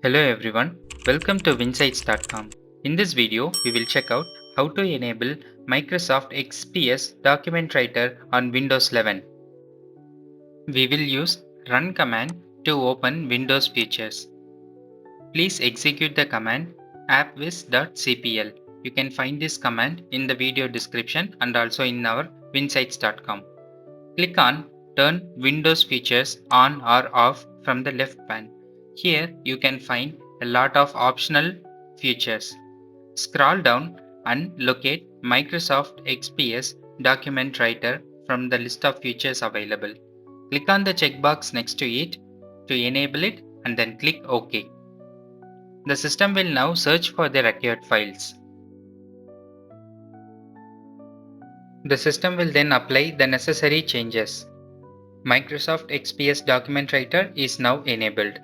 Hello everyone, welcome to WinsidesCom. In this video, we will check out how to enable Microsoft XPS Document Writer on Windows 11. We will use run command to open Windows features. Please execute the command appwiz.cpl. You can find this command in the video description and also in our winsides.com. Click on Turn Windows Features on or off from the left pane. Here you can find a lot of optional features. Scroll down and locate Microsoft XPS Document Writer from the list of features available. Click on the checkbox next to it to enable it and then click OK. The system will now search for the required files. The system will then apply the necessary changes. Microsoft XPS Document Writer is now enabled.